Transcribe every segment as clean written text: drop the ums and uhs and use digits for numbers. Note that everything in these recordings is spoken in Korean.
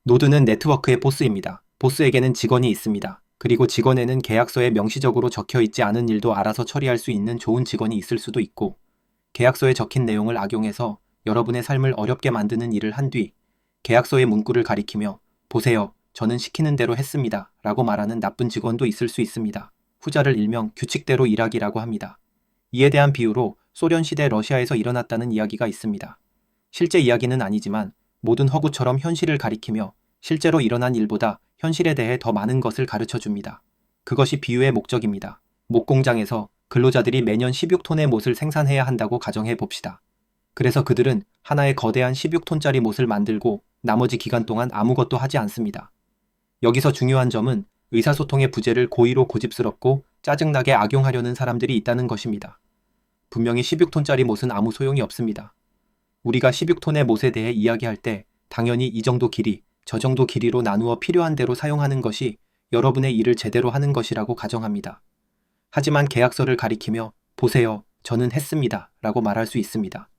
노드는 네트워크의 보스입니다. 보스에게는 직원이 있습니다. 그리고 직원에는 계약서에 명시적으로 적혀 있지 않은 일도 알아서 처리할 수 있는 좋은 직원이 있을 수도 있고, 계약서에 적힌 내용을 악용해서 여러분의 삶을 어렵게 만드는 일을 한 뒤 계약서의 문구를 가리키며 보세요, 저는 시키는 대로 했습니다 라고 말하는 나쁜 직원도 있을 수 있습니다. 후자를 일명 규칙대로 일하기라고 합니다. 이에 대한 비유로 소련 시대 러시아에서 일어났다는 이야기가 있습니다. 실제 이야기는 아니지만 모든 허구처럼 현실을 가리키며 실제로 일어난 일보다 현실에 대해 더 많은 것을 가르쳐 줍니다. 그것이 비유의 목적입니다. 목공장에서 근로자들이 매년 16톤의 못을 생산해야 한다고 가정해 봅시다. 그래서 그들은 하나의 거대한 16톤짜리 못을 만들고 나머지 기간 동안 아무것도 하지 않습니다. 여기서 중요한 점은 의사소통의 부재를 고의로 고집스럽고 짜증나게 악용하려는 사람들이 있다는 것입니다. 분명히 16톤짜리 못은 아무 소용이 없습니다. 우리가 16톤의 못에 대해 이야기할 때 당연히 이 정도 길이, 저 정도 길이로 나누어 필요한 대로 사용하는 것이 여러분의 일을 제대로 하는 것이라고 가정합니다. 하지만 계약서를 가리키며 보세요, 저는 했습니다 라고 말할 수 있습니다.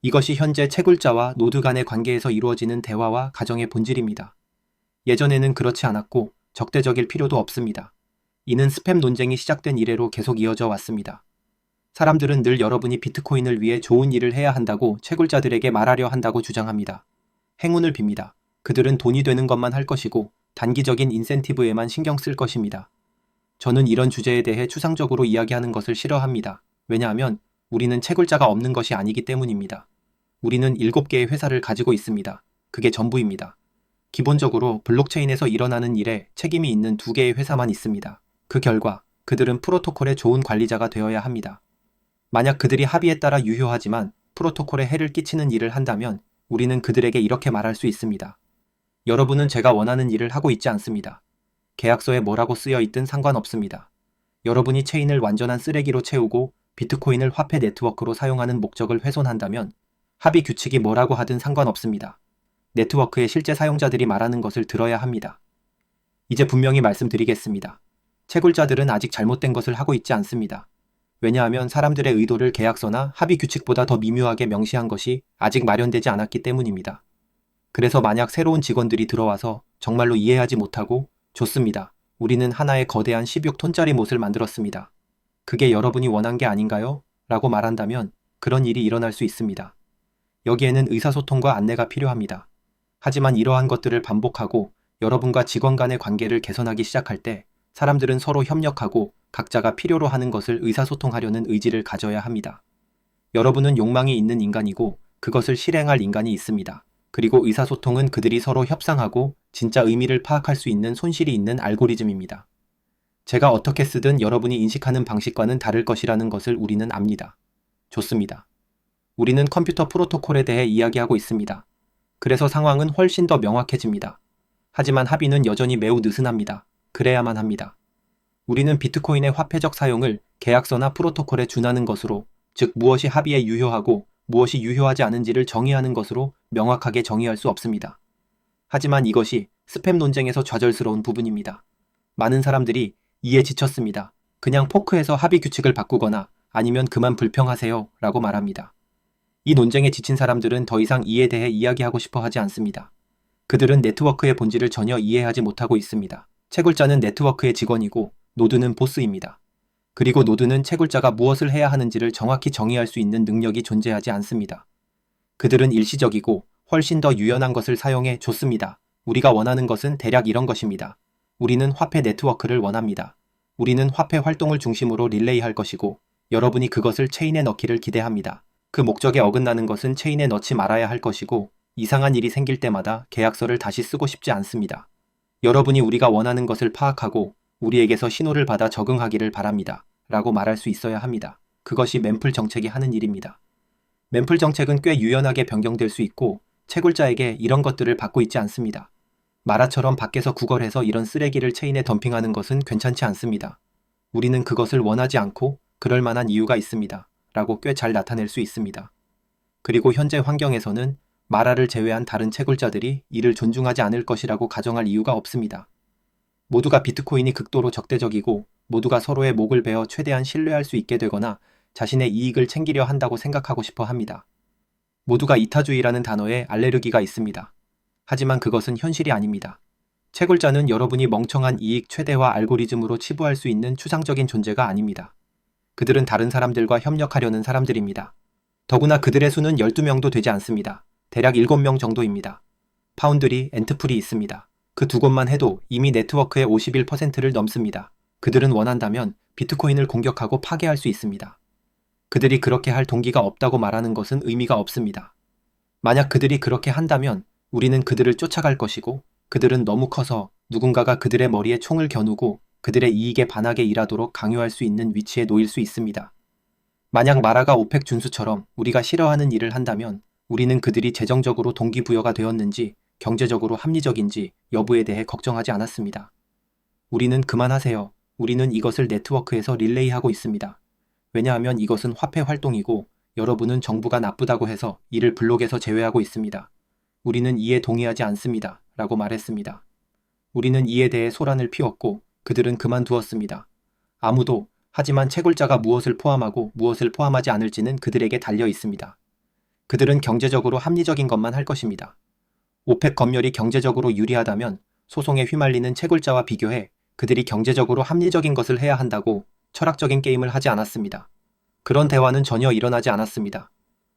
이것이 현재 채굴자와 노드 간의 관계에서 이루어지는 대화와 가정의 본질입니다. 예전에는 그렇지 않았고 적대적일 필요도 없습니다. 이는 스팸 논쟁이 시작된 이래로 계속 이어져 왔습니다. 사람들은 늘 여러분이 비트코인을 위해 좋은 일을 해야 한다고 채굴자들에게 말하려 한다고 주장합니다. 행운을 빕니다. 그들은 돈이 되는 것만 할 것이고 단기적인 인센티브에만 신경 쓸 것입니다. 저는 이런 주제에 대해 추상적으로 이야기하는 것을 싫어합니다. 왜냐하면 우리는 채굴자가 없는 것이 아니기 때문입니다. 우리는 7개의 회사를 가지고 있습니다. 그게 전부입니다. 기본적으로 블록체인에서 일어나는 일에 책임이 있는 2개의 회사만 있습니다. 그 결과 그들은 프로토콜의 좋은 관리자가 되어야 합니다. 만약 그들이 합의에 따라 유효하지만 프로토콜에 해를 끼치는 일을 한다면 우리는 그들에게 이렇게 말할 수 있습니다. 여러분은 제가 원하는 일을 하고 있지 않습니다. 계약서에 뭐라고 쓰여 있든 상관없습니다. 여러분이 체인을 완전한 쓰레기로 채우고 비트코인을 화폐 네트워크로 사용하는 목적을 훼손한다면 합의 규칙이 뭐라고 하든 상관없습니다. 네트워크의 실제 사용자들이 말하는 것을 들어야 합니다. 이제 분명히 말씀드리겠습니다. 채굴자들은 아직 잘못된 것을 하고 있지 않습니다. 왜냐하면 사람들의 의도를 계약서나 합의 규칙보다 더 미묘하게 명시한 것이 아직 마련되지 않았기 때문입니다. 그래서 만약 새로운 직원들이 들어와서 정말로 이해하지 못하고 좋습니다. 우리는 하나의 거대한 16톤짜리 못을 만들었습니다. 그게 여러분이 원한 게 아닌가요? 라고 말한다면 그런 일이 일어날 수 있습니다. 여기에는 의사소통과 안내가 필요합니다. 하지만 이러한 것들을 반복하고 여러분과 직원 간의 관계를 개선하기 시작할 때 사람들은 서로 협력하고 각자가 필요로 하는 것을 의사소통하려는 의지를 가져야 합니다. 여러분은 욕망이 있는 인간이고 그것을 실행할 인간이 있습니다. 그리고 의사소통은 그들이 서로 협상하고 진짜 의미를 파악할 수 있는 손실이 있는 알고리즘입니다. 제가 어떻게 쓰든 여러분이 인식하는 방식과는 다를 것이라는 것을 우리는 압니다. 좋습니다. 우리는 컴퓨터 프로토콜에 대해 이야기하고 있습니다. 그래서 상황은 훨씬 더 명확해집니다. 하지만 합의는 여전히 매우 느슨합니다. 그래야만 합니다. 우리는 비트코인의 화폐적 사용을 계약서나 프로토콜에 준하는 것으로, 즉 무엇이 합의에 유효하고 무엇이 유효하지 않은지를 정의하는 것으로 명확하게 정의할 수 없습니다. 하지만 이것이 스팸 논쟁에서 좌절스러운 부분입니다. 많은 사람들이 이에 지쳤습니다. 그냥 포크에서 합의 규칙을 바꾸거나 아니면 그만 불평하세요 라고 말합니다. 이 논쟁에 지친 사람들은 더 이상 이에 대해 이야기하고 싶어 하지 않습니다. 그들은 네트워크의 본질을 전혀 이해하지 못하고 있습니다. 채굴자는 네트워크의 직원이고 노드는 보스입니다. 그리고 노드는 채굴자가 무엇을 해야 하는지를 정확히 정의할 수 있는 능력이 존재하지 않습니다. 그들은 일시적이고 훨씬 더 유연한 것을 사용해 좋습니다. 우리가 원하는 것은 대략 이런 것입니다. 우리는 화폐 네트워크를 원합니다. 우리는 화폐 활동을 중심으로 릴레이할 것이고 여러분이 그것을 체인에 넣기를 기대합니다. 그 목적에 어긋나는 것은 체인에 넣지 말아야 할 것이고 이상한 일이 생길 때마다 계약서를 다시 쓰고 싶지 않습니다. 여러분이 우리가 원하는 것을 파악하고 우리에게서 신호를 받아 적응하기를 바랍니다. 라고 말할 수 있어야 합니다. 그것이 멤플 정책이 하는 일입니다. 멤플 정책은 꽤 유연하게 변경될 수 있고 채굴자에게 이런 것들을 받고 있지 않습니다. 마라처럼 밖에서 구걸해서 이런 쓰레기를 체인에 덤핑하는 것은 괜찮지 않습니다. 우리는 그것을 원하지 않고 그럴 만한 이유가 있습니다. 라고 꽤 잘 나타낼 수 있습니다. 그리고 현재 환경에서는 마라를 제외한 다른 채굴자들이 이를 존중하지 않을 것이라고 가정할 이유가 없습니다. 모두가 비트코인이 극도로 적대적이고 모두가 서로의 목을 베어 최대한 신뢰할 수 있게 되거나 자신의 이익을 챙기려 한다고 생각하고 싶어 합니다. 모두가 이타주의라는 단어에 알레르기가 있습니다. 하지만 그것은 현실이 아닙니다. 채굴자는 여러분이 멍청한 이익 최대화 알고리즘으로 치부할 수 있는 추상적인 존재가 아닙니다. 그들은 다른 사람들과 협력하려는 사람들입니다. 더구나 그들의 수는 12명도 되지 않습니다. 대략 7명 정도입니다. 파운드리, 엔트풀이 있습니다. 그 두 곳만 해도 이미 네트워크의 51%를 넘습니다. 그들은 원한다면 비트코인을 공격하고 파괴할 수 있습니다. 그들이 그렇게 할 동기가 없다고 말하는 것은 의미가 없습니다. 만약 그들이 그렇게 한다면 우리는 그들을 쫓아갈 것이고, 그들은 너무 커서 누군가가 그들의 머리에 총을 겨누고 그들의 이익에 반하게 일하도록 강요할 수 있는 위치에 놓일 수 있습니다. 만약 마라가 오펙 준수처럼 우리가 싫어하는 일을 한다면 우리는 그들이 재정적으로 동기부여가 되었는지 경제적으로 합리적인지 여부에 대해 걱정하지 않았습니다. 우리는 그만하세요. 우리는 이것을 네트워크에서 릴레이하고 있습니다. 왜냐하면 이것은 화폐 활동이고 여러분은 정부가 나쁘다고 해서 이를 블록에서 제외하고 있습니다. 우리는 이에 동의하지 않습니다. 라고 말했습니다. 우리는 이에 대해 소란을 피웠고 그들은 그만두었습니다. 아무도, 하지만 채굴자가 무엇을 포함하고 무엇을 포함하지 않을지는 그들에게 달려 있습니다. 그들은 경제적으로 합리적인 것만 할 것입니다. 오펙 검열이 경제적으로 유리하다면 소송에 휘말리는 채굴자와 비교해 그들이 경제적으로 합리적인 것을 해야 한다고 철학적인 게임을 하지 않았습니다. 그런 대화는 전혀 일어나지 않았습니다.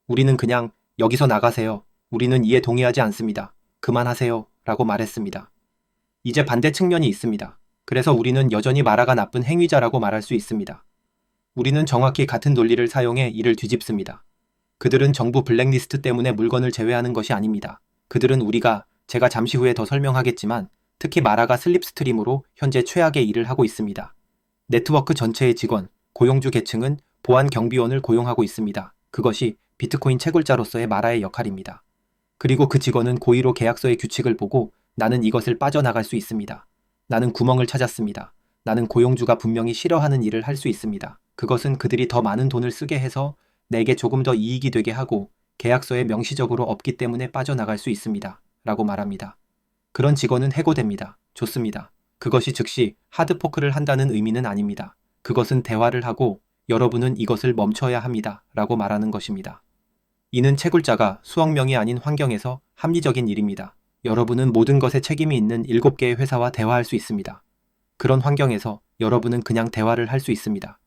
우리는 그냥 여기서 나가세요. 우리는 이에 동의하지 않습니다. 그만하세요. 라고 말했습니다. 이제 반대 측면이 있습니다. 그래서 우리는 여전히 마라가 나쁜 행위자라고 말할 수 있습니다. 우리는 정확히 같은 논리를 사용해 이를 뒤집습니다. 그들은 정부 블랙리스트 때문에 물건을 제외하는 것이 아닙니다. 그들은 제가 잠시 후에 더 설명하겠지만 특히 마라가 슬립스트림으로 현재 최악의 일을 하고 있습니다. 네트워크 전체의 직원, 고용주 계층은 보안 경비원을 고용하고 있습니다. 그것이 비트코인 채굴자로서의 마라의 역할입니다. 그리고 그 직원은 고의로 계약서의 규칙을 보고 나는 이것을 빠져나갈 수 있습니다. 나는 구멍을 찾았습니다. 나는 고용주가 분명히 싫어하는 일을 할 수 있습니다. 그것은 그들이 더 많은 돈을 쓰게 해서 내게 조금 더 이익이 되게 하고 계약서에 명시적으로 없기 때문에 빠져나갈 수 있습니다. 라고 말합니다. 그런 직원은 해고됩니다. 좋습니다. 그것이 즉시 하드포크를 한다는 의미는 아닙니다. 그것은 대화를 하고 여러분은 이것을 멈춰야 합니다. 라고 말하는 것입니다. 이는 채굴자가 수억 명이 아닌 환경에서 합리적인 일입니다. 여러분은 모든 것에 책임이 있는 7개의 회사와 대화할 수 있습니다. 그런 환경에서 여러분은 그냥 대화를 할 수 있습니다.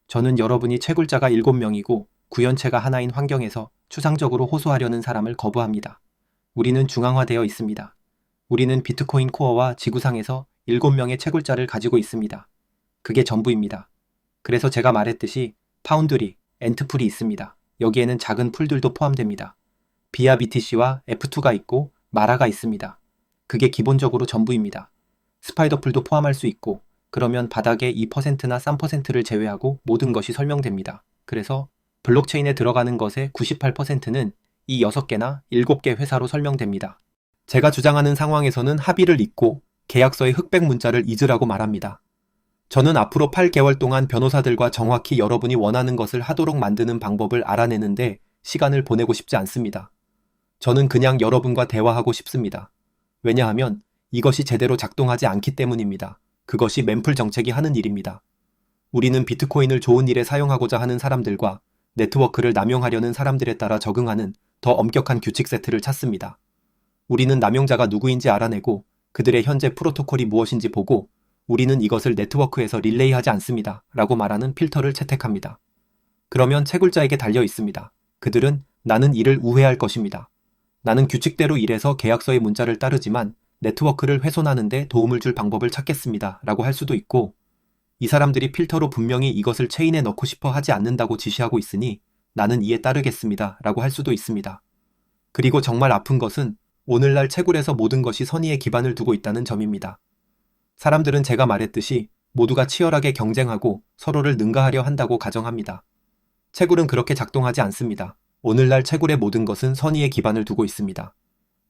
저는 여러분이 채굴자가 7명이고 구현체가 하나인 환경에서 추상적으로 호소하려는 사람을 거부합니다. 우리는 중앙화되어 있습니다. 우리는 비트코인 코어와 지구상에서 7명의 채굴자를 가지고 있습니다. 그게 전부입니다. 그래서 제가 말했듯이 파운드리, 엔트풀이 있습니다. 여기에는 작은 풀들도 포함됩니다. 비아 BTC와 F2가 있고 마라가 있습니다. 그게 기본적으로 전부입니다. 스파이더풀도 포함할 수 있고 그러면 바닥의 2%나 3%를 제외하고 모든 것이 설명됩니다. 그래서 블록체인에 들어가는 것의 98%는 이 6개나 7개 회사로 설명됩니다. 제가 주장하는 상황에서는 합의를 잊고 계약서의 흑백 문자를 잊으라고 말합니다. 저는 앞으로 8개월 동안 변호사들과 정확히 여러분이 원하는 것을 하도록 만드는 방법을 알아내는데 시간을 보내고 싶지 않습니다. 저는 그냥 여러분과 대화하고 싶습니다. 왜냐하면 이것이 제대로 작동하지 않기 때문입니다. 그것이 멤플 정책이 하는 일입니다. 우리는 비트코인을 좋은 일에 사용하고자 하는 사람들과 네트워크를 남용하려는 사람들에 따라 적응하는 더 엄격한 규칙 세트를 찾습니다. 우리는 남용자가 누구인지 알아내고 그들의 현재 프로토콜이 무엇인지 보고 우리는 이것을 네트워크에서 릴레이하지 않습니다. 라고 말하는 필터를 채택합니다. 그러면 채굴자에게 달려 있습니다. 그들은 나는 이를 우회할 것입니다. 나는 규칙대로 일해서 계약서의 문자를 따르지만 네트워크를 훼손하는 데 도움을 줄 방법을 찾겠습니다. 라고 할 수도 있고 이 사람들이 필터로 분명히 이것을 체인에 넣고 싶어 하지 않는다고 지시하고 있으니 나는 이에 따르겠습니다. 라고 할 수도 있습니다. 그리고 정말 아픈 것은 오늘날 채굴에서 모든 것이 선의에 기반을 두고 있다는 점입니다. 사람들은 제가 말했듯이 모두가 치열하게 경쟁하고 서로를 능가하려 한다고 가정합니다. 채굴은 그렇게 작동하지 않습니다. 오늘날 채굴의 모든 것은 선의에 기반을 두고 있습니다.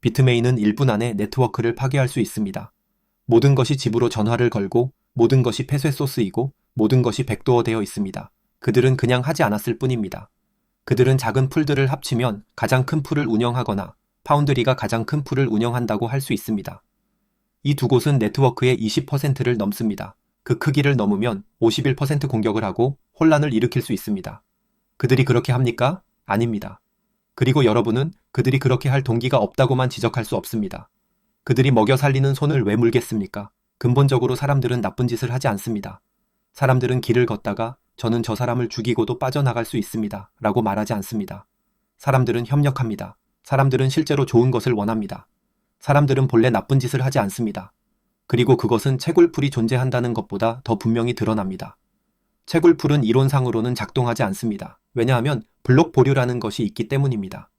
비트메인은 1분 안에 네트워크를 파괴할 수 있습니다. 모든 것이 집으로 전화를 걸고 모든 것이 폐쇄 소스이고 모든 것이 백도어 되어 있습니다. 그들은 그냥 하지 않았을 뿐입니다. 그들은 작은 풀들을 합치면 가장 큰 풀을 운영하거나 파운드리가 가장 큰 풀을 운영한다고 할 수 있습니다. 이 두 곳은 네트워크의 20%를 넘습니다. 그 크기를 넘으면 51% 공격을 하고 혼란을 일으킬 수 있습니다. 그들이 그렇게 합니까? 아닙니다. 그리고 여러분은 그들이 그렇게 할 동기가 없다고만 지적할 수 없습니다. 그들이 먹여 살리는 손을 왜 물겠습니까? 근본적으로 사람들은 나쁜 짓을 하지 않습니다. 사람들은 길을 걷다가 저는 저 사람을 죽이고도 빠져나갈 수 있습니다. 라고 말하지 않습니다. 사람들은 협력합니다. 사람들은 실제로 좋은 것을 원합니다. 사람들은 본래 나쁜 짓을 하지 않습니다. 그리고 그것은 채굴풀이 존재한다는 것보다 더 분명히 드러납니다. 채굴풀은 이론상으로는 작동하지 않습니다. 왜냐하면 블록 보류라는 것이 있기 때문입니다.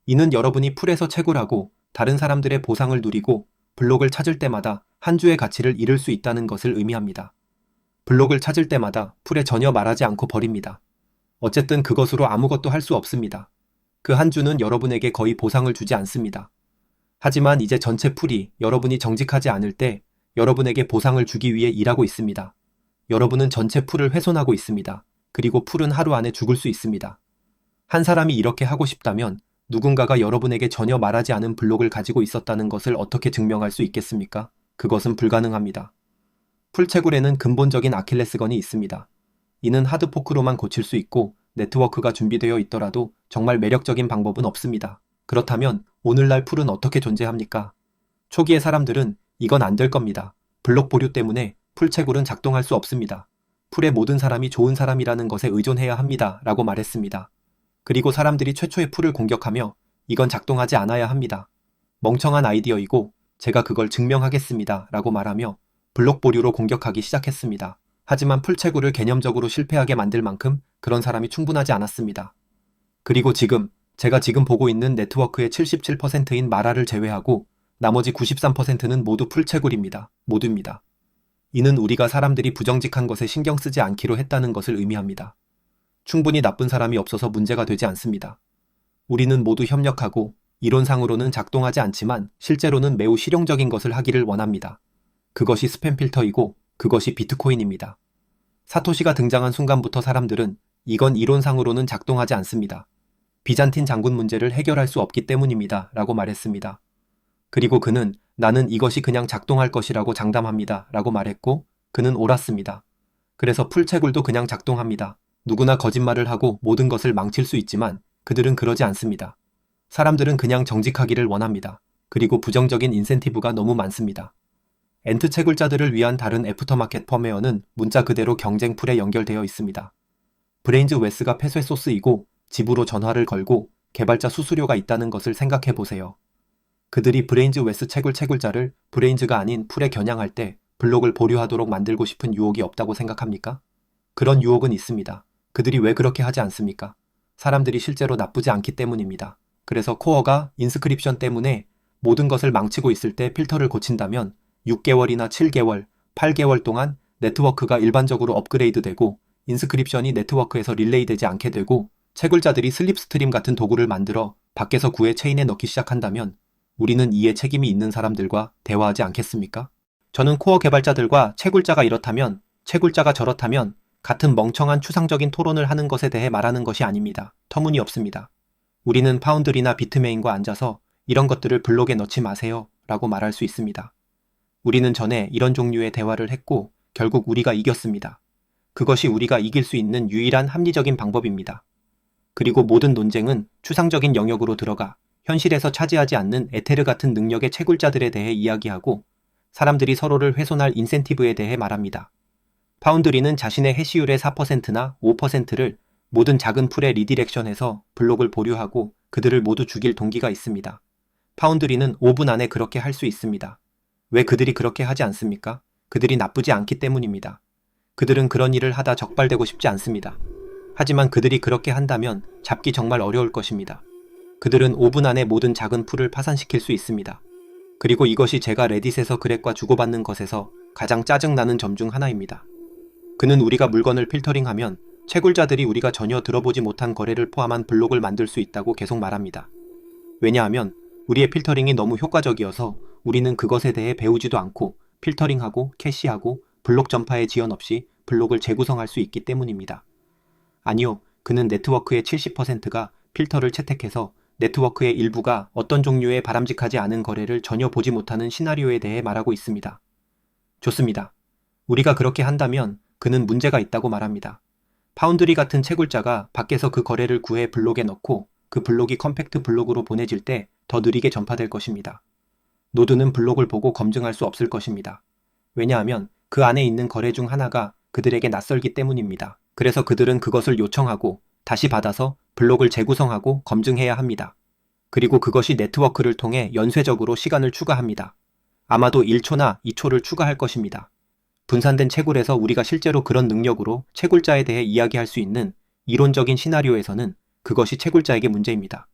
이는 여러분이 풀에서 채굴하고 다른 사람들의 보상을 누리고 블록을 찾을 때마다 한 주의 가치를 잃을 수 있다는 것을 의미합니다. 블록을 찾을 때마다 풀에 전혀 말하지 않고 버립니다. 어쨌든 그것으로 아무것도 할 수 없습니다. 그 한 주는 여러분에게 거의 보상을 주지 않습니다. 하지만 이제 전체 풀이 여러분이 정직하지 않을 때 여러분에게 보상을 주기 위해 일하고 있습니다. 여러분은 전체 풀을 훼손하고 있습니다. 그리고 풀은 하루 안에 죽을 수 있습니다. 한 사람이 이렇게 하고 싶다면 누군가가 여러분에게 전혀 말하지 않은 블록을 가지고 있었다는 것을 어떻게 증명할 수 있겠습니까? 그것은 불가능합니다. 풀채굴에는 근본적인 아킬레스건이 있습니다. 이는 하드포크로만 고칠 수 있고 네트워크가 준비되어 있더라도 정말 매력적인 방법은 없습니다. 그렇다면 오늘날 풀은 어떻게 존재합니까? 초기의 사람들은 이건 안 될 겁니다. 블록 보류 때문에 풀채굴은 작동할 수 없습니다. 풀의 모든 사람이 좋은 사람이라는 것에 의존해야 합니다. 라고 말했습니다. 그리고 사람들이 최초의 풀을 공격하며 이건 작동하지 않아야 합니다. 멍청한 아이디어이고 제가 그걸 증명하겠습니다. 라고 말하며 블록 보류로 공격하기 시작했습니다. 하지만 풀채굴을 개념적으로 실패하게 만들 만큼 그런 사람이 충분하지 않았습니다. 그리고 제가 지금 보고 있는 네트워크의 77%인 마라를 제외하고 나머지 93%는 모두 풀채굴입니다. 모두입니다. 이는 우리가 사람들이 부정직한 것에 신경 쓰지 않기로 했다는 것을 의미합니다. 충분히 나쁜 사람이 없어서 문제가 되지 않습니다. 우리는 모두 협력하고 이론상으로는 작동하지 않지만 실제로는 매우 실용적인 것을 하기를 원합니다. 그것이 스팸 필터이고 그것이 비트코인입니다. 사토시가 등장한 순간부터 사람들은 이건 이론상으로는 작동하지 않습니다. 비잔틴 장군 문제를 해결할 수 없기 때문입니다. 라고 말했습니다. 그리고 그는 나는 이것이 그냥 작동할 것이라고 장담합니다. 라고 말했고 그는 옳았습니다. 그래서 풀채굴도 그냥 작동합니다. 누구나 거짓말을 하고 모든 것을 망칠 수 있지만 그들은 그러지 않습니다. 사람들은 그냥 정직하기를 원합니다. 그리고 부정적인 인센티브가 너무 많습니다. 엔트 채굴자들을 위한 다른 애프터마켓 펌웨어는 문자 그대로 경쟁 풀에 연결되어 있습니다. 브레인즈 웨스가 폐쇄 소스이고 집으로 전화를 걸고 개발자 수수료가 있다는 것을 생각해 보세요. 그들이 브레인즈 웨스 채굴자를 브레인즈가 아닌 풀에 겨냥할 때 블록을 보류하도록 만들고 싶은 유혹이 없다고 생각합니까? 그런 유혹은 있습니다. 그들이 왜 그렇게 하지 않습니까? 사람들이 실제로 나쁘지 않기 때문입니다. 그래서 코어가 인스크립션 때문에 모든 것을 망치고 있을 때 필터를 고친다면 6개월이나 7개월, 8개월 동안 네트워크가 일반적으로 업그레이드되고 인스크립션이 네트워크에서 릴레이되지 않게 되고 채굴자들이 슬립스트림 같은 도구를 만들어 밖에서 구해 체인에 넣기 시작한다면 우리는 이에 책임이 있는 사람들과 대화하지 않겠습니까? 저는 코어 개발자들과 채굴자가 이렇다면, 채굴자가 저렇다면 같은 멍청한 추상적인 토론을 하는 것에 대해 말하는 것이 아닙니다. 터무니없습니다. 우리는 파운드리나 비트메인과 앉아서 이런 것들을 블록에 넣지 마세요 라고 말할 수 있습니다. 우리는 전에 이런 종류의 대화를 했고 결국 우리가 이겼습니다. 그것이 우리가 이길 수 있는 유일한 합리적인 방법입니다. 그리고 모든 논쟁은 추상적인 영역으로 들어가 현실에서 차지하지 않는 에테르 같은 능력의 채굴자들에 대해 이야기하고 사람들이 서로를 훼손할 인센티브에 대해 말합니다. 파운드리는 자신의 해시율의 4%나 5%를 모든 작은 풀의 리디렉션에서 블록을 보류하고 그들을 모두 죽일 동기가 있습니다. 파운드리는 5분 안에 그렇게 할 수 있습니다. 왜 그들이 그렇게 하지 않습니까? 그들이 나쁘지 않기 때문입니다. 그들은 그런 일을 하다 적발되고 싶지 않습니다. 하지만 그들이 그렇게 한다면 잡기 정말 어려울 것입니다. 그들은 5분 안에 모든 작은 풀을 파산시킬 수 있습니다. 그리고 이것이 제가 레딧에서 그렉과 주고받는 것에서 가장 짜증나는 점 중 하나입니다. 그는 우리가 물건을 필터링하면 채굴자들이 우리가 전혀 들어보지 못한 거래를 포함한 블록을 만들 수 있다고 계속 말합니다. 왜냐하면 우리의 필터링이 너무 효과적이어서 우리는 그것에 대해 배우지도 않고 필터링하고 캐시하고 블록 전파의 지연 없이 블록을 재구성할 수 있기 때문입니다. 아니요, 그는 네트워크의 70%가 필터를 채택해서 네트워크의 일부가 어떤 종류의 바람직하지 않은 거래를 전혀 보지 못하는 시나리오에 대해 말하고 있습니다. 좋습니다. 우리가 그렇게 한다면 그는 문제가 있다고 말합니다. 파운드리 같은 채굴자가 밖에서 그 거래를 구해 블록에 넣고 그 블록이 컴팩트 블록으로 보내질 때 더 느리게 전파될 것입니다. 노드는 블록을 보고 검증할 수 없을 것입니다. 왜냐하면 그 안에 있는 거래 중 하나가 그들에게 낯설기 때문입니다. 그래서 그들은 그것을 요청하고 다시 받아서 블록을 재구성하고 검증해야 합니다. 그리고 그것이 네트워크를 통해 연쇄적으로 시간을 추가합니다. 아마도 1초나 2초를 추가할 것입니다. 분산된 채굴에서 우리가 실제로 그런 능력으로 채굴자에 대해 이야기할 수 있는 이론적인 시나리오에서는 그것이 채굴자에게 문제입니다.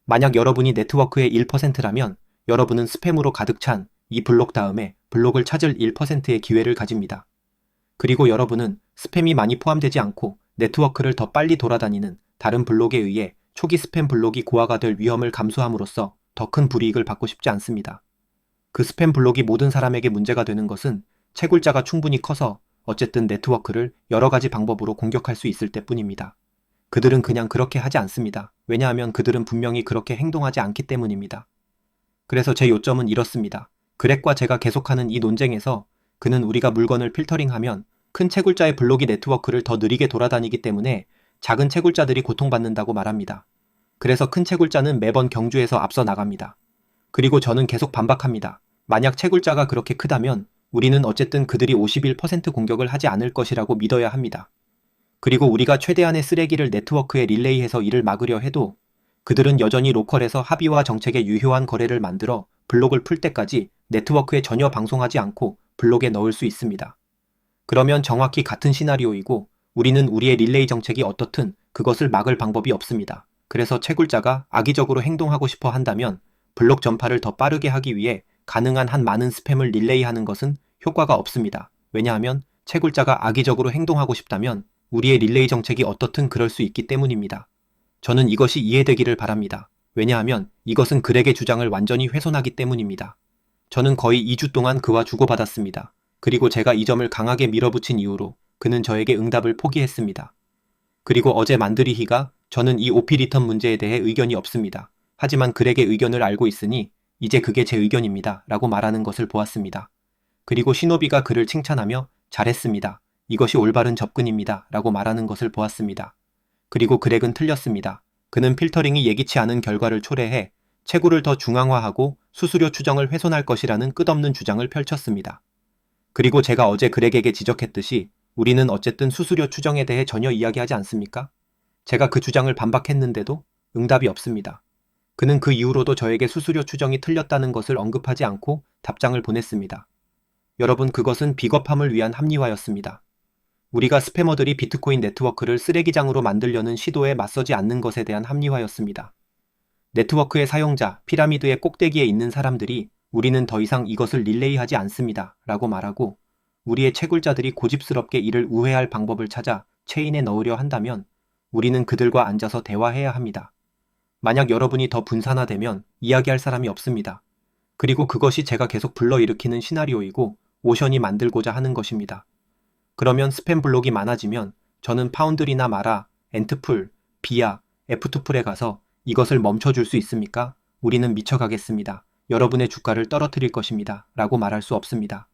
만약 여러분이 네트워크의 1%라면 여러분은 스팸으로 가득 찬 이 블록 다음에 블록을 찾을 1%의 기회를 가집니다. 그리고 여러분은 스팸이 많이 포함되지 않고 네트워크를 더 빨리 돌아다니는 다른 블록에 의해 초기 스팸 블록이 고화가 될 위험을 감수함으로써 더 큰 불이익을 받고 싶지 않습니다. 그 스팸 블록이 모든 사람에게 문제가 되는 것은 채굴자가 충분히 커서 어쨌든 네트워크를 여러 가지 방법으로 공격할 수 있을 때뿐입니다. 그들은 그냥 그렇게 하지 않습니다. 왜냐하면 그들은 분명히 그렇게 행동하지 않기 때문입니다. 그래서 제 요점은 이렇습니다. 그렉과 제가 계속하는 이 논쟁에서 그는 우리가 물건을 필터링하면 큰 채굴자의 블록이 네트워크를 더 느리게 돌아다니기 때문에 작은 채굴자들이 고통받는다고 말합니다. 그래서 큰 채굴자는 매번 경주에서 앞서 나갑니다. 그리고 저는 계속 반박합니다. 만약 채굴자가 그렇게 크다면 우리는 어쨌든 그들이 51% 공격을 하지 않을 것이라고 믿어야 합니다. 그리고 우리가 최대한의 쓰레기를 네트워크에 릴레이해서 이를 막으려 해도 그들은 여전히 로컬에서 합의와 정책에 유효한 거래를 만들어 블록을 풀 때까지 네트워크에 전혀 방송하지 않고 블록에 넣을 수 있습니다. 그러면 정확히 같은 시나리오이고 우리는 우리의 릴레이 정책이 어떻든 그것을 막을 방법이 없습니다. 그래서 채굴자가 악의적으로 행동하고 싶어 한다면 블록 전파를 더 빠르게 하기 위해 가능한 한 많은 스팸을 릴레이하는 것은 효과가 없습니다. 왜냐하면 채굴자가 악의적으로 행동하고 싶다면 우리의 릴레이 정책이 어떻든 그럴 수 있기 때문입니다. 저는 이것이 이해되기를 바랍니다. 왜냐하면 이것은 그렉의 주장을 완전히 훼손하기 때문입니다. 저는 거의 2주 동안 그와 주고받았습니다. 그리고 제가 이 점을 강하게 밀어붙인 이후로 그는 저에게 응답을 포기했습니다. 그리고 어제 만드리히가 저는 이 OP 리턴 문제에 대해 의견이 없습니다. 하지만 그렉의 의견을 알고 있으니 이제 그게 제 의견입니다. 라고 말하는 것을 보았습니다. 그리고 시노비가 그를 칭찬하며 잘했습니다. 이것이 올바른 접근입니다. 라고 말하는 것을 보았습니다. 그리고 그렉은 틀렸습니다. 그는 필터링이 예기치 않은 결과를 초래해 채굴을 더 중앙화하고 수수료 추정을 훼손할 것이라는 끝없는 주장을 펼쳤습니다. 그리고 제가 어제 그렉에게 지적했듯이 우리는 어쨌든 수수료 추정에 대해 전혀 이야기하지 않습니까? 제가 그 주장을 반박했는데도 응답이 없습니다. 그는 그 이후로도 저에게 수수료 추정이 틀렸다는 것을 언급하지 않고 답장을 보냈습니다. 여러분, 그것은 비겁함을 위한 합리화였습니다. 우리가 스패머들이 비트코인 네트워크를 쓰레기장으로 만들려는 시도에 맞서지 않는 것에 대한 합리화였습니다. 네트워크의 사용자, 피라미드의 꼭대기에 있는 사람들이 우리는 더 이상 이것을 릴레이하지 않습니다. 라고 말하고 우리의 채굴자들이 고집스럽게 이를 우회할 방법을 찾아 체인에 넣으려 한다면 우리는 그들과 앉아서 대화해야 합니다. 만약 여러분이 더 분산화되면 이야기할 사람이 없습니다. 그리고 그것이 제가 계속 불러일으키는 시나리오이고 오션이 만들고자 하는 것입니다. 그러면 스팸 블록이 많아지면 저는 파운드리나 마라, 엔트풀, 비아, F2풀에 가서 이것을 멈춰줄 수 있습니까? 우리는 미쳐가겠습니다. 여러분의 주가를 떨어뜨릴 것입니다. 라고 말할 수 없습니다.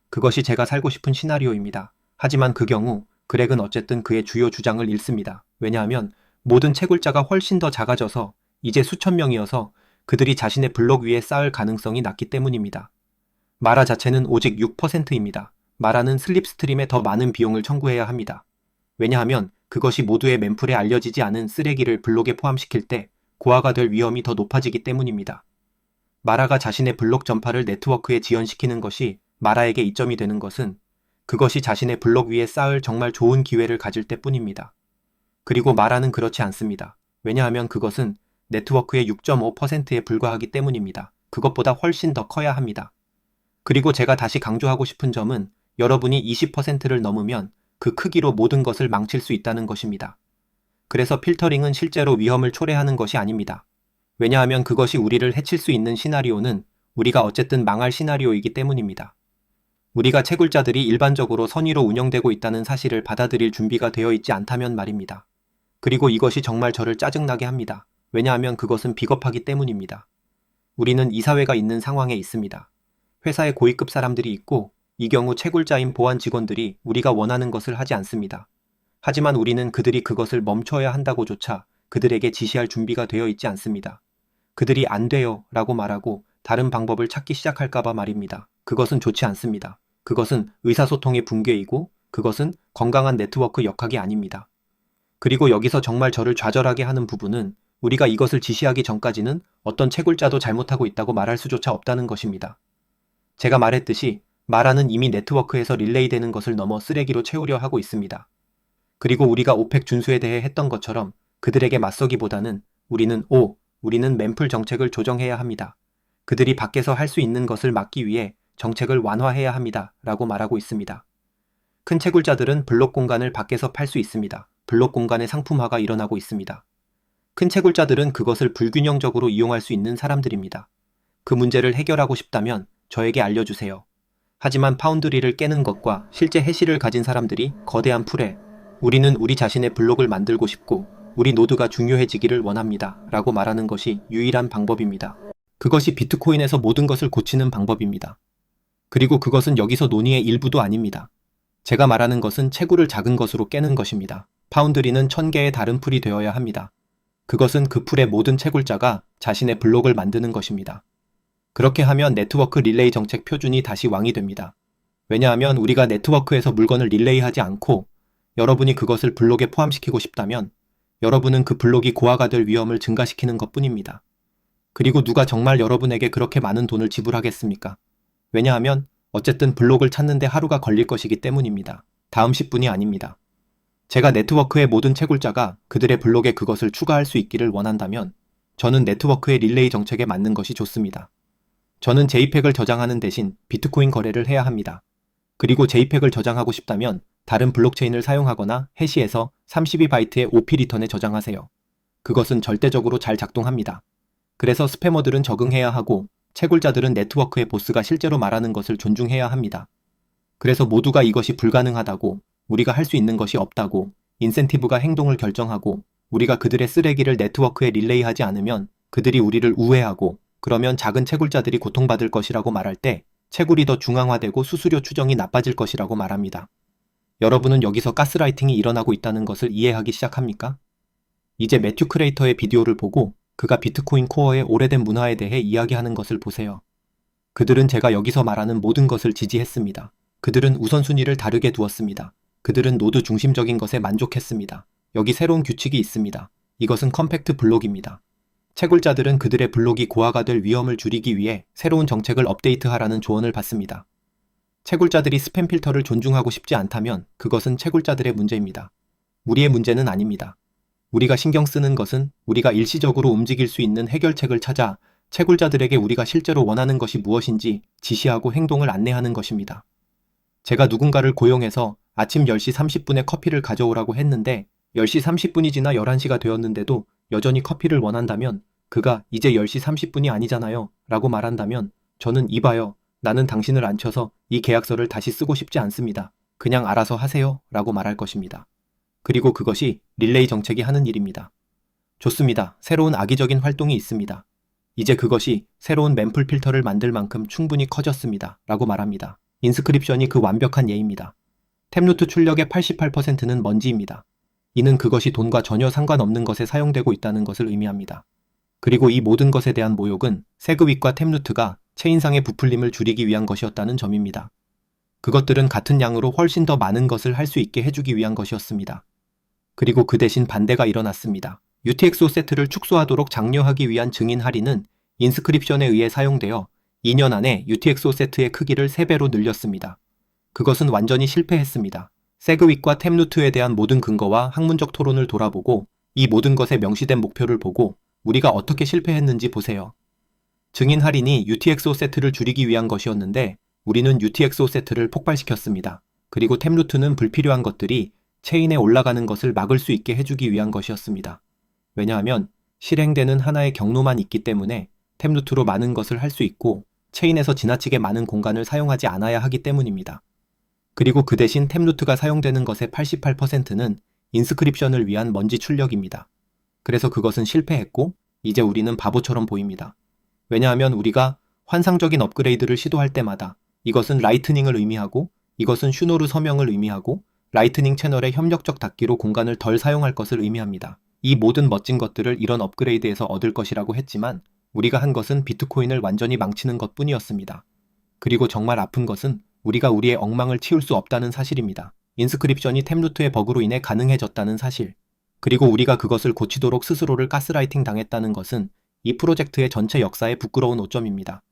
그것이 제가 살고 싶은 시나리오입니다. 하지만 그 경우 그렉은 어쨌든 그의 주요 주장을 잃습니다. 왜냐하면 모든 채굴자가 훨씬 더 작아져서 이제 수천 명이어서 그들이 자신의 블록 위에 쌓을 가능성이 낮기 때문입니다. 마라 자체는 오직 6%입니다. 마라는 슬립스트림에 더 많은 비용을 청구해야 합니다. 왜냐하면 그것이 모두의 멤플에 알려지지 않은 쓰레기를 블록에 포함시킬 때 고화가 될 위험이 더 높아지기 때문입니다. 마라가 자신의 블록 전파를 네트워크에 지연시키는 것이 마라에게 이점이 되는 것은 그것이 자신의 블록 위에 쌓을 정말 좋은 기회를 가질 때뿐입니다. 그리고 마라는 그렇지 않습니다. 왜냐하면 그것은 네트워크의 6.5%에 불과하기 때문입니다. 그것보다 훨씬 더 커야 합니다. 그리고 제가 다시 강조하고 싶은 점은 여러분이 20%를 넘으면 그 크기로 모든 것을 망칠 수 있다는 것입니다. 그래서 필터링은 실제로 위험을 초래하는 것이 아닙니다. 왜냐하면 그것이 우리를 해칠 수 있는 시나리오는 우리가 어쨌든 망할 시나리오이기 때문입니다. 우리가 채굴자들이 일반적으로 선의로 운영되고 있다는 사실을 받아들일 준비가 되어 있지 않다면 말입니다. 그리고 이것이 정말 저를 짜증나게 합니다. 왜냐하면 그것은 비겁하기 때문입니다. 우리는 이사회가 있는 상황에 있습니다. 회사에 고위급 사람들이 있고 이 경우 채굴자인 보안 직원들이 우리가 원하는 것을 하지 않습니다. 하지만 우리는 그들이 그것을 멈춰야 한다고조차 그들에게 지시할 준비가 되어 있지 않습니다. 그들이 안 돼요 라고 말하고 다른 방법을 찾기 시작할까봐 말입니다. 그것은 좋지 않습니다. 그것은 의사소통의 붕괴이고 그것은 건강한 네트워크 역학이 아닙니다. 그리고 여기서 정말 저를 좌절하게 하는 부분은 우리가 이것을 지시하기 전까지는 어떤 채굴자도 잘못하고 있다고 말할 수조차 없다는 것입니다. 제가 말했듯이 마라는 이미 네트워크에서 릴레이 되는 것을 넘어 쓰레기로 채우려 하고 있습니다. 그리고 우리가 오펙 준수에 대해 했던 것처럼 그들에게 맞서기보다는 우리는 맨풀 정책을 조정해야 합니다. 그들이 밖에서 할 수 있는 것을 막기 위해 정책을 완화해야 합니다. 라고 말하고 있습니다. 큰 채굴자들은 블록 공간을 밖에서 팔 수 있습니다. 블록 공간의 상품화가 일어나고 있습니다. 큰 채굴자들은 그것을 불균형적으로 이용할 수 있는 사람들입니다. 그 문제를 해결하고 싶다면 저에게 알려주세요. 하지만 파운드리를 깨는 것과 실제 해시를 가진 사람들이 거대한 풀에 우리는 우리 자신의 블록을 만들고 싶고 우리 노드가 중요해지기를 원합니다. 라고 말하는 것이 유일한 방법입니다. 그것이 비트코인에서 모든 것을 고치는 방법입니다. 그리고 그것은 여기서 논의의 일부도 아닙니다. 제가 말하는 것은 채굴을 작은 것으로 깨는 것입니다. 파운드리는 1000개의 다른 풀이 되어야 합니다. 그것은 그 풀의 모든 채굴자가 자신의 블록을 만드는 것입니다. 그렇게 하면 네트워크 릴레이 정책 표준이 다시 왕이 됩니다. 왜냐하면 우리가 네트워크에서 물건을 릴레이하지 않고 여러분이 그것을 블록에 포함시키고 싶다면 여러분은 그 블록이 고화가 될 위험을 증가시키는 것뿐입니다. 그리고 누가 정말 여러분에게 그렇게 많은 돈을 지불하겠습니까? 왜냐하면 어쨌든 블록을 찾는데 하루가 걸릴 것이기 때문입니다. 다음 10분이 아닙니다. 제가 네트워크의 모든 채굴자가 그들의 블록에 그것을 추가할 수 있기를 원한다면 저는 네트워크의 릴레이 정책에 맞는 것이 좋습니다. 저는 JPEG을 저장하는 대신 비트코인 거래를 해야 합니다. 그리고 JPEG을 저장하고 싶다면 다른 블록체인을 사용하거나 해시에서 32바이트의 OP 리턴에 저장하세요. 그것은 절대적으로 잘 작동합니다. 그래서 스패머들은 적응해야 하고 채굴자들은 네트워크의 보스가 실제로 말하는 것을 존중해야 합니다. 그래서 모두가 이것이 불가능하다고, 우리가 할 수 있는 것이 없다고, 인센티브가 행동을 결정하고 우리가 그들의 쓰레기를 네트워크에 릴레이하지 않으면 그들이 우리를 우회하고 그러면 작은 채굴자들이 고통받을 것이라고 말할 때 채굴이 더 중앙화되고 수수료 추정이 나빠질 것이라고 말합니다. 여러분은 여기서 가스라이팅이 일어나고 있다는 것을 이해하기 시작합니까? 이제 매튜 크레이터의 비디오를 보고 그가 비트코인 코어의 오래된 문화에 대해 이야기하는 것을 보세요. 그들은 제가 여기서 말하는 모든 것을 지지했습니다. 그들은 우선순위를 다르게 두었습니다. 그들은 노드 중심적인 것에 만족했습니다. 여기 새로운 규칙이 있습니다. 이것은 컴팩트 블록입니다. 채굴자들은 그들의 블록이 고화가 될 위험을 줄이기 위해 새로운 정책을 업데이트하라는 조언을 받습니다. 채굴자들이 스팸 필터를 존중하고 싶지 않다면 그것은 채굴자들의 문제입니다. 우리의 문제는 아닙니다. 우리가 신경 쓰는 것은 우리가 일시적으로 움직일 수 있는 해결책을 찾아 채굴자들에게 우리가 실제로 원하는 것이 무엇인지 지시하고 행동을 안내하는 것입니다. 제가 누군가를 고용해서 아침 10시 30분에 커피를 가져오라고 했는데 10시 30분이 지나 11시가 되었는데도 여전히 커피를 원한다면 그가 이제 10시 30분이 아니잖아요 라고 말한다면 저는 이봐요. 나는 당신을 안 쳐서 이 계약서를 다시 쓰고 싶지 않습니다. 그냥 알아서 하세요 라고 말할 것입니다. 그리고 그것이 릴레이 정책이 하는 일입니다. 좋습니다. 새로운 악의적인 활동이 있습니다. 이제 그것이 새로운 맨풀 필터를 만들 만큼 충분히 커졌습니다. 라고 말합니다. 인스크립션이 그 완벽한 예입니다. 탭루트 출력의 88%는 먼지입니다. 이는 그것이 돈과 전혀 상관없는 것에 사용되고 있다는 것을 의미합니다. 그리고 이 모든 것에 대한 모욕은 세그윅과 탭루트가 체인상의 부풀림을 줄이기 위한 것이었다는 점입니다. 그것들은 같은 양으로 훨씬 더 많은 것을 할 수 있게 해주기 위한 것이었습니다. 그리고 그 대신 반대가 일어났습니다. UTXO 세트를 축소하도록 장려하기 위한 증인 할인은 인스크립션에 의해 사용되어 2년 안에 UTXO 세트의 크기를 3배로 늘렸습니다. 그것은 완전히 실패했습니다. 세그윅과 탭루트에 대한 모든 근거와 학문적 토론을 돌아보고 이 모든 것에 명시된 목표를 보고 우리가 어떻게 실패했는지 보세요. 증인 할인이 UTXO 세트를 줄이기 위한 것이었는데 우리는 UTXO 세트를 폭발시켰습니다. 그리고 탭루트는 불필요한 것들이 체인에 올라가는 것을 막을 수 있게 해주기 위한 것이었습니다. 왜냐하면 실행되는 하나의 경로만 있기 때문에 탭루트로 많은 것을 할 수 있고 체인에서 지나치게 많은 공간을 사용하지 않아야 하기 때문입니다. 그리고 그 대신 탭루트가 사용되는 것의 88%는 인스크립션을 위한 먼지 출력입니다. 그래서 그것은 실패했고 이제 우리는 바보처럼 보입니다. 왜냐하면 우리가 환상적인 업그레이드를 시도할 때마다 이것은 라이트닝을 의미하고 이것은 슈노르 서명을 의미하고 라이트닝 채널의 협력적 닫기로 공간을 덜 사용할 것을 의미합니다. 이 모든 멋진 것들을 이런 업그레이드에서 얻을 것이라고 했지만 우리가 한 것은 비트코인을 완전히 망치는 것뿐이었습니다. 그리고 정말 아픈 것은 우리가 우리의 엉망을 치울 수 없다는 사실입니다. 인스크립션이 템루트의 버그로 인해 가능해졌다는 사실. 그리고 우리가 그것을 고치도록 스스로를 가스라이팅 당했다는 것은 이 프로젝트의 전체 역사에 부끄러운 오점입니다.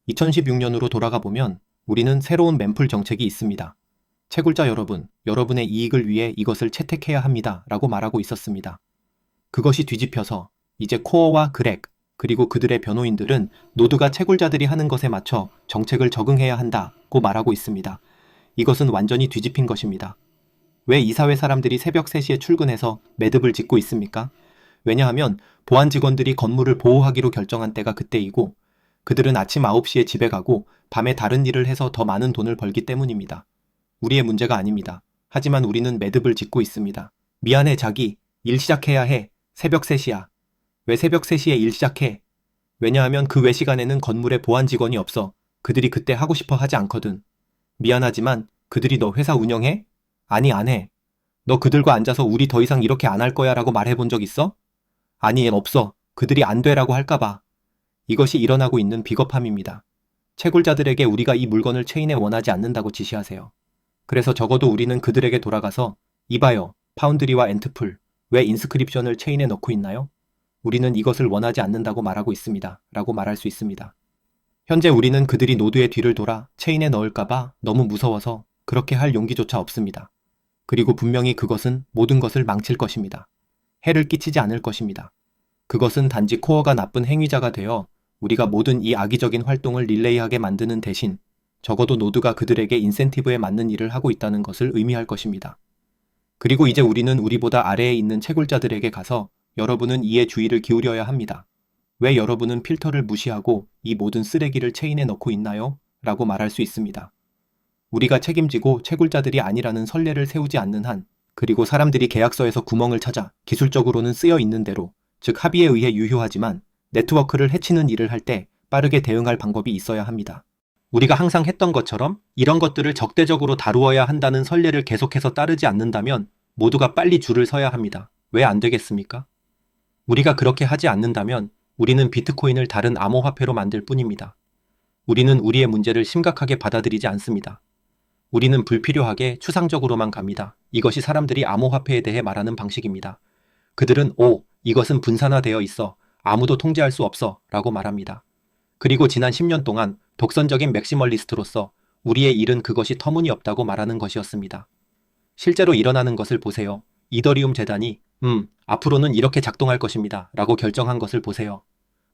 2016년으로 돌아가 보면 우리는 새로운 멤풀 정책이 있습니다. 채굴자 여러분, 여러분의 이익을 위해 이것을 채택해야 합니다. 라고 말하고 있었습니다. 그것이 뒤집혀서 이제 코어와 그렉, 그리고 그들의 변호인들은 노드가 채굴자들이 하는 것에 맞춰 정책을 적응해야 한다고 말하고 있습니다. 이것은 완전히 뒤집힌 것입니다. 왜 이사회 사람들이 새벽 3시에 출근해서 매듭을 짓고 있습니까? 왜냐하면 보안 직원들이 건물을 보호하기로 결정한 때가 그때이고 그들은 아침 9시에 집에 가고 밤에 다른 일을 해서 더 많은 돈을 벌기 때문입니다. 우리의 문제가 아닙니다. 하지만 우리는 매듭을 짓고 있습니다. 미안해 자기, 일 시작해야 해. 새벽 3시야. 왜 새벽 3시에 일 시작해? 왜냐하면 그 외 시간에는 건물에 보안 직원이 없어. 그들이 그때 하고 싶어 하지 않거든. 미안하지만 그들이 너 회사 운영해? 아니 안 해. 너 그들과 앉아서 우리 더 이상 이렇게 안 할 거야 라고 말해본 적 있어? 아니 없어. 그들이 안 되라고 할까봐. 이것이 일어나고 있는 비겁함입니다. 채굴자들에게 우리가 이 물건을 체인에 원하지 않는다고 지시하세요. 그래서 적어도 우리는 그들에게 돌아가서 이봐요, 파운드리와 엔트풀, 왜 인스크립션을 체인에 넣고 있나요? 우리는 이것을 원하지 않는다고 말하고 있습니다. 라고 말할 수 있습니다. 현재 우리는 그들이 노드의 뒤를 돌아 체인에 넣을까봐 너무 무서워서 그렇게 할 용기조차 없습니다. 그리고 분명히 그것은 모든 것을 망칠 것입니다. 해를 끼치지 않을 것입니다. 그것은 단지 코어가 나쁜 행위자가 되어 우리가 모든 이 악의적인 활동을 릴레이하게 만드는 대신 적어도 노드가 그들에게 인센티브에 맞는 일을 하고 있다는 것을 의미할 것입니다. 그리고 이제 우리는 우리보다 아래에 있는 채굴자들에게 가서 여러분은 이에 주의를 기울여야 합니다. 왜 여러분은 필터를 무시하고 이 모든 쓰레기를 체인에 넣고 있나요? 라고 말할 수 있습니다. 우리가 책임지고 채굴자들이 아니라는 선례를 세우지 않는 한, 그리고 사람들이 계약서에서 구멍을 찾아 기술적으로는 쓰여 있는 대로, 즉 합의에 의해 유효하지만 네트워크를 해치는 일을 할 때 빠르게 대응할 방법이 있어야 합니다. 우리가 항상 했던 것처럼 이런 것들을 적대적으로 다루어야 한다는 선례를 계속해서 따르지 않는다면 모두가 빨리 줄을 서야 합니다. 왜 안 되겠습니까? 우리가 그렇게 하지 않는다면 우리는 비트코인을 다른 암호화폐로 만들 뿐입니다. 우리는 우리의 문제를 심각하게 받아들이지 않습니다. 우리는 불필요하게 추상적으로만 갑니다. 이것이 사람들이 암호화폐에 대해 말하는 방식입니다. 그들은 이것은 분산화되어 있어. 아무도 통제할 수 없어. 라고 말합니다. 그리고 지난 10년 동안 독선적인 맥시멀리스트로서 우리의 일은 그것이 터무니없다고 말하는 것이었습니다. 실제로 일어나는 것을 보세요. 이더리움 재단이 앞으로는 이렇게 작동할 것입니다. 라고 결정한 것을 보세요.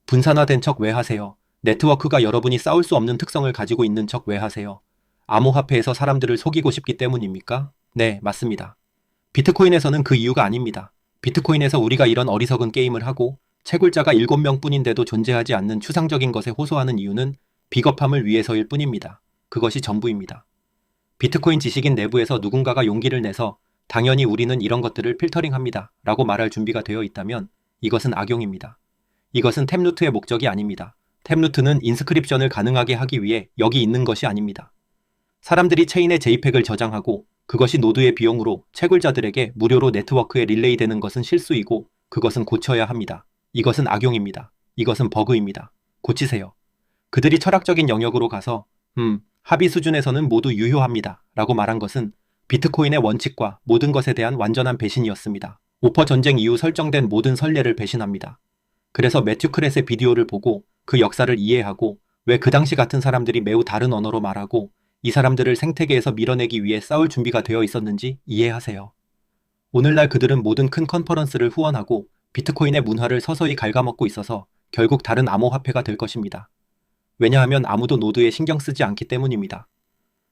분산화된 척 왜 하세요? 네트워크가 여러분이 싸울 수 없는 특성을 가지고 있는 척 왜 하세요? 암호화폐에서 사람들을 속이고 싶기 때문입니까? 네, 맞습니다. 비트코인에서는 그 이유가 아닙니다. 비트코인에서 우리가 이런 어리석은 게임을 하고 채굴자가 7명 뿐인데도 존재하지 않는 추상적인 것에 호소하는 이유는 비겁함을 위해서일 뿐입니다. 그것이 전부입니다. 비트코인 지식인 내부에서 누군가가 용기를 내서 당연히 우리는 이런 것들을 필터링합니다. 라고 말할 준비가 되어 있다면 이것은 악용입니다. 이것은 템루트의 목적이 아닙니다. 템루트는 인스크립션을 가능하게 하기 위해 여기 있는 것이 아닙니다. 사람들이 체인의 JPEG을 저장하고 그것이 노드의 비용으로 채굴자들에게 무료로 네트워크에 릴레이 되는 것은 실수이고 그것은 고쳐야 합니다. 이것은 악용입니다. 이것은 버그입니다. 고치세요. 그들이 철학적인 영역으로 가서 합의 수준에서는 모두 유효합니다. 라고 말한 것은 비트코인의 원칙과 모든 것에 대한 완전한 배신이었습니다. 오퍼 전쟁 이후 설정된 모든 선례를 배신합니다. 그래서 매튜 크렛의 비디오를 보고 그 역사를 이해하고 왜 그 당시 같은 사람들이 매우 다른 언어로 말하고 이 사람들을 생태계에서 밀어내기 위해 싸울 준비가 되어 있었는지 이해하세요. 오늘날 그들은 모든 큰 컨퍼런스를 후원하고 비트코인의 문화를 서서히 갉아먹고 있어서 결국 다른 암호화폐가 될 것입니다. 왜냐하면 아무도 노드에 신경 쓰지 않기 때문입니다.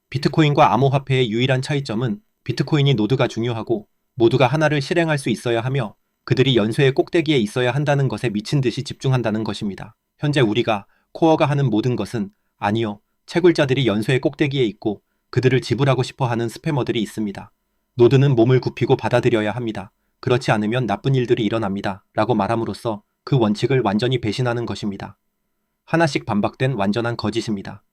비트코인과 암호화폐의 유일한 차이점은 비트코인이 노드가 중요하고 모두가 하나를 실행할 수 있어야 하며 그들이 연쇄의 꼭대기에 있어야 한다는 것에 미친 듯이 집중한다는 것입니다. 현재 우리가 코어가 하는 모든 것은 아니요. 채굴자들이 연쇄의 꼭대기에 있고 그들을 지불하고 싶어 하는 스패머들이 있습니다. 노드는 몸을 굽히고 받아들여야 합니다. 그렇지 않으면 나쁜 일들이 일어납니다. 라고 말함으로써 그 원칙을 완전히 배신하는 것입니다. 하나씩 반박된 완전한 거짓입니다.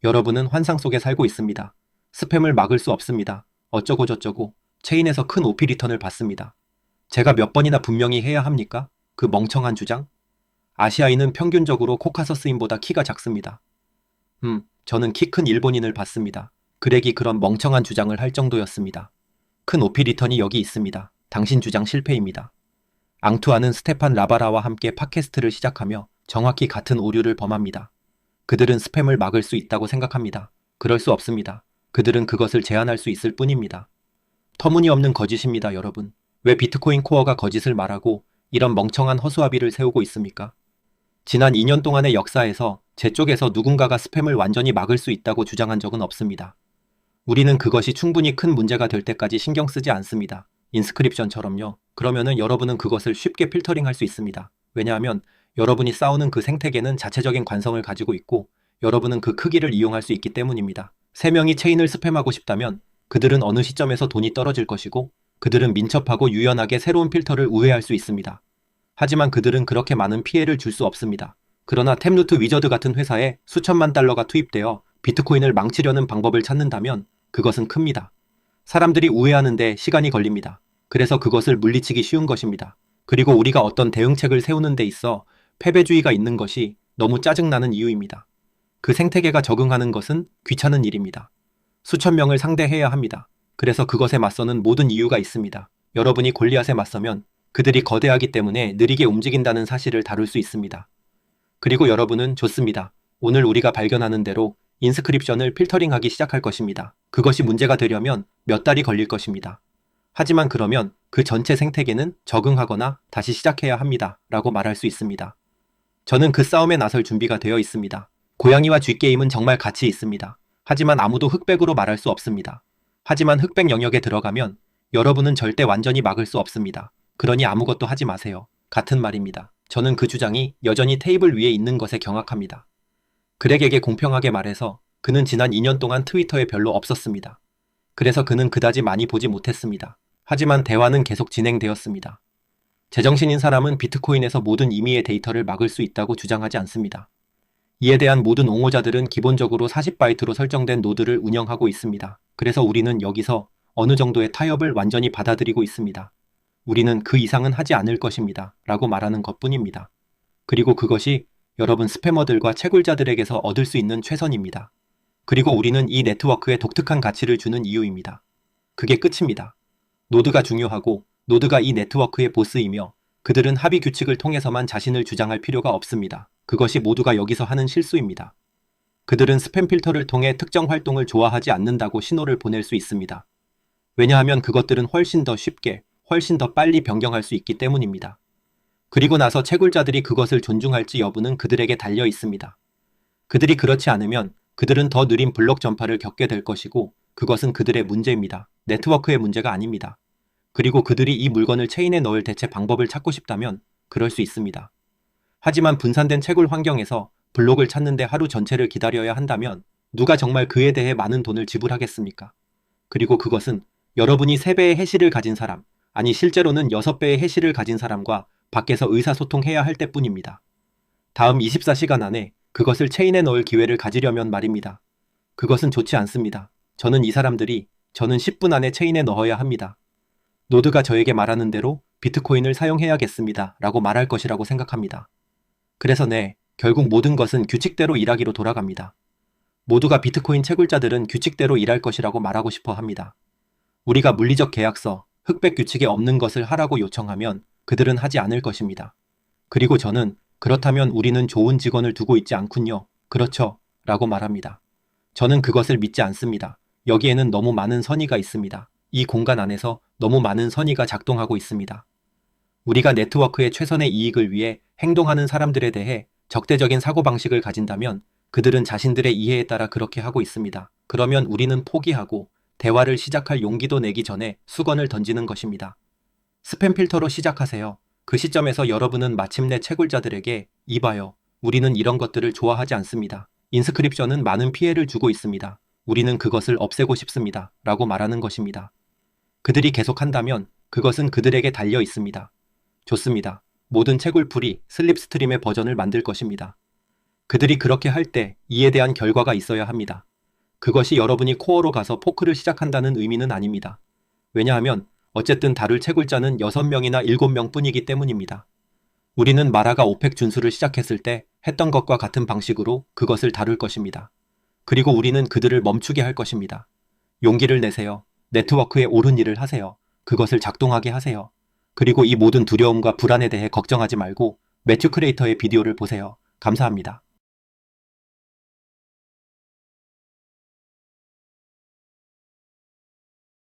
여러분은 환상 속에 살고 있습니다. 스팸을 막을 수 없습니다. 어쩌고 저쩌고 체인에서 큰 OP 리턴을 받습니다. 제가 몇 번이나 분명히 해야 합니까? 그 멍청한 주장? 아시아인은 평균적으로 코카서스인보다 키가 작습니다. 저는 키 큰 일본인을 봤습니다. 그렉이 그런 멍청한 주장을 할 정도였습니다. 큰 오피 리턴이 여기 있습니다. 당신 주장 실패입니다. 앙투아는 스테판 라바라와 함께 팟캐스트를 시작하며 정확히 같은 오류를 범합니다. 그들은 스팸을 막을 수 있다고 생각합니다. 그럴 수 없습니다. 그들은 그것을 제한할 수 있을 뿐입니다. 터무니없는 거짓입니다, 여러분. 왜 비트코인 코어가 거짓을 말하고 이런 멍청한 허수아비를 세우고 있습니까? 지난 2년 동안의 역사에서 제 쪽에서 누군가가 스팸을 완전히 막을 수 있다고 주장한 적은 없습니다. 우리는 그것이 충분히 큰 문제가 될 때까지 신경 쓰지 않습니다. 인스크립션처럼요. 그러면은 여러분은 그것을 쉽게 필터링할 수 있습니다. 왜냐하면 여러분이 싸우는 그 생태계는 자체적인 관성을 가지고 있고 여러분은 그 크기를 이용할 수 있기 때문입니다. 3명이 체인을 스팸하고 싶다면 그들은 어느 시점에서 돈이 떨어질 것이고 그들은 민첩하고 유연하게 새로운 필터를 우회할 수 있습니다. 하지만 그들은 그렇게 많은 피해를 줄 수 없습니다. 그러나 탭루트 위저드 같은 회사에 수천만 달러가 투입되어 비트코인을 망치려는 방법을 찾는다면 그것은 큽니다. 사람들이 우회하는데 시간이 걸립니다. 그래서 그것을 물리치기 쉬운 것입니다. 그리고 우리가 어떤 대응책을 세우는 데 있어 패배주의가 있는 것이 너무 짜증나는 이유입니다. 그 생태계가 적응하는 것은 귀찮은 일입니다. 수천 명을 상대해야 합니다. 그래서 그것에 맞서는 모든 이유가 있습니다. 여러분이 골리앗에 맞서면 그들이 거대하기 때문에 느리게 움직인다는 사실을 다룰 수 있습니다. 그리고 여러분은 좋습니다. 오늘 우리가 발견하는 대로 인스크립션을 필터링하기 시작할 것입니다. 그것이 문제가 되려면 몇 달이 걸릴 것입니다. 하지만 그러면 그 전체 생태계는 적응하거나 다시 시작해야 합니다. 라고 말할 수 있습니다. 저는 그 싸움에 나설 준비가 되어 있습니다. 고양이와 쥐게임은 정말 가치 있습니다. 하지만 아무도 흑백으로 말할 수 없습니다. 하지만 흑백 영역에 들어가면 여러분은 절대 완전히 막을 수 없습니다. 그러니 아무것도 하지 마세요. 같은 말입니다. 저는 그 주장이 여전히 테이블 위에 있는 것에 경악합니다. 그렉에게 공평하게 말해서 그는 지난 2년 동안 트위터에 별로 없었습니다. 그래서 그는 그다지 많이 보지 못했습니다. 하지만 대화는 계속 진행되었습니다. 제정신인 사람은 비트코인에서 모든 임의의 데이터를 막을 수 있다고 주장하지 않습니다. 이에 대한 모든 옹호자들은 기본적으로 40바이트로 설정된 노드를 운영하고 있습니다. 그래서 우리는 여기서 어느 정도의 타협을 완전히 받아들이고 있습니다. 우리는 그 이상은 하지 않을 것입니다. 라고 말하는 것뿐입니다. 그리고 그것이 여러분 스패머들과 채굴자들에게서 얻을 수 있는 최선입니다. 그리고 우리는 이 네트워크에 독특한 가치를 주는 이유입니다. 그게 끝입니다. 노드가 중요하고 노드가 이 네트워크의 보스이며 그들은 합의 규칙을 통해서만 자신을 주장할 필요가 없습니다. 그것이 모두가 여기서 하는 실수입니다. 그들은 스팸 필터를 통해 특정 활동을 좋아하지 않는다고 신호를 보낼 수 있습니다. 왜냐하면 그것들은 훨씬 더 쉽게, 훨씬 더 빨리 변경할 수 있기 때문입니다. 그리고 나서 채굴자들이 그것을 존중할지 여부는 그들에게 달려 있습니다. 그들이 그렇지 않으면 그들은 더 느린 블록 전파를 겪게 될 것이고 그것은 그들의 문제입니다. 네트워크의 문제가 아닙니다. 그리고 그들이 이 물건을 체인에 넣을 대체 방법을 찾고 싶다면 그럴 수 있습니다. 하지만 분산된 채굴 환경에서 블록을 찾는데 하루 전체를 기다려야 한다면 누가 정말 그에 대해 많은 돈을 지불하겠습니까? 그리고 그것은 여러분이 3배의 해시를 가진 사람, 아니 실제로는 6배의 해시를 가진 사람과 밖에서 의사소통해야 할 때뿐입니다. 다음 24시간 안에 그것을 체인에 넣을 기회를 가지려면 말입니다. 그것은 좋지 않습니다. 저는 10분 안에 체인에 넣어야 합니다. 노드가 저에게 말하는 대로 비트코인을 사용해야겠습니다. 라고 말할 것이라고 생각합니다. 그래서 결국 모든 것은 규칙대로 일하기로 돌아갑니다. 모두가 비트코인 채굴자들은 규칙대로 일할 것이라고 말하고 싶어 합니다. 우리가 물리적 계약서, 흑백 규칙에 없는 것을 하라고 요청하면 그들은 하지 않을 것입니다. 그리고 저는 그렇다면 우리는 좋은 직원을 두고 있지 않군요. 그렇죠? 라고 말합니다. 저는 그것을 믿지 않습니다. 여기에는 너무 많은 선의가 있습니다. 이 공간 안에서 너무 많은 선의가 작동하고 있습니다. 우리가 네트워크의 최선의 이익을 위해 행동하는 사람들에 대해 적대적인 사고방식을 가진다면 그들은 자신들의 이해에 따라 그렇게 하고 있습니다. 그러면 우리는 포기하고 대화를 시작할 용기도 내기 전에 수건을 던지는 것입니다. 스팸 필터로 시작하세요. 그 시점에서 여러분은 마침내 채굴자들에게 이봐요. 우리는 이런 것들을 좋아하지 않습니다. 인스크립션은 많은 피해를 주고 있습니다. 우리는 그것을 없애고 싶습니다. 라고 말하는 것입니다. 그들이 계속한다면 그것은 그들에게 달려 있습니다. 좋습니다. 모든 채굴풀이 슬립스트림의 버전을 만들 것입니다. 그들이 그렇게 할 때 이에 대한 결과가 있어야 합니다. 그것이 여러분이 코어로 가서 포크를 시작한다는 의미는 아닙니다. 왜냐하면 어쨌든 다룰 채굴자는 6명이나 7명 뿐이기 때문입니다. 우리는 마라가 오펙 준수를 시작했을 때 했던 것과 같은 방식으로 그것을 다룰 것입니다. 그리고 우리는 그들을 멈추게 할 것입니다. 용기를 내세요. 네트워크에 옳은 일을 하세요. 그것을 작동하게 하세요. 그리고 이 모든 두려움과 불안에 대해 걱정하지 말고 매튜 크리에이터의 비디오를 보세요. 감사합니다.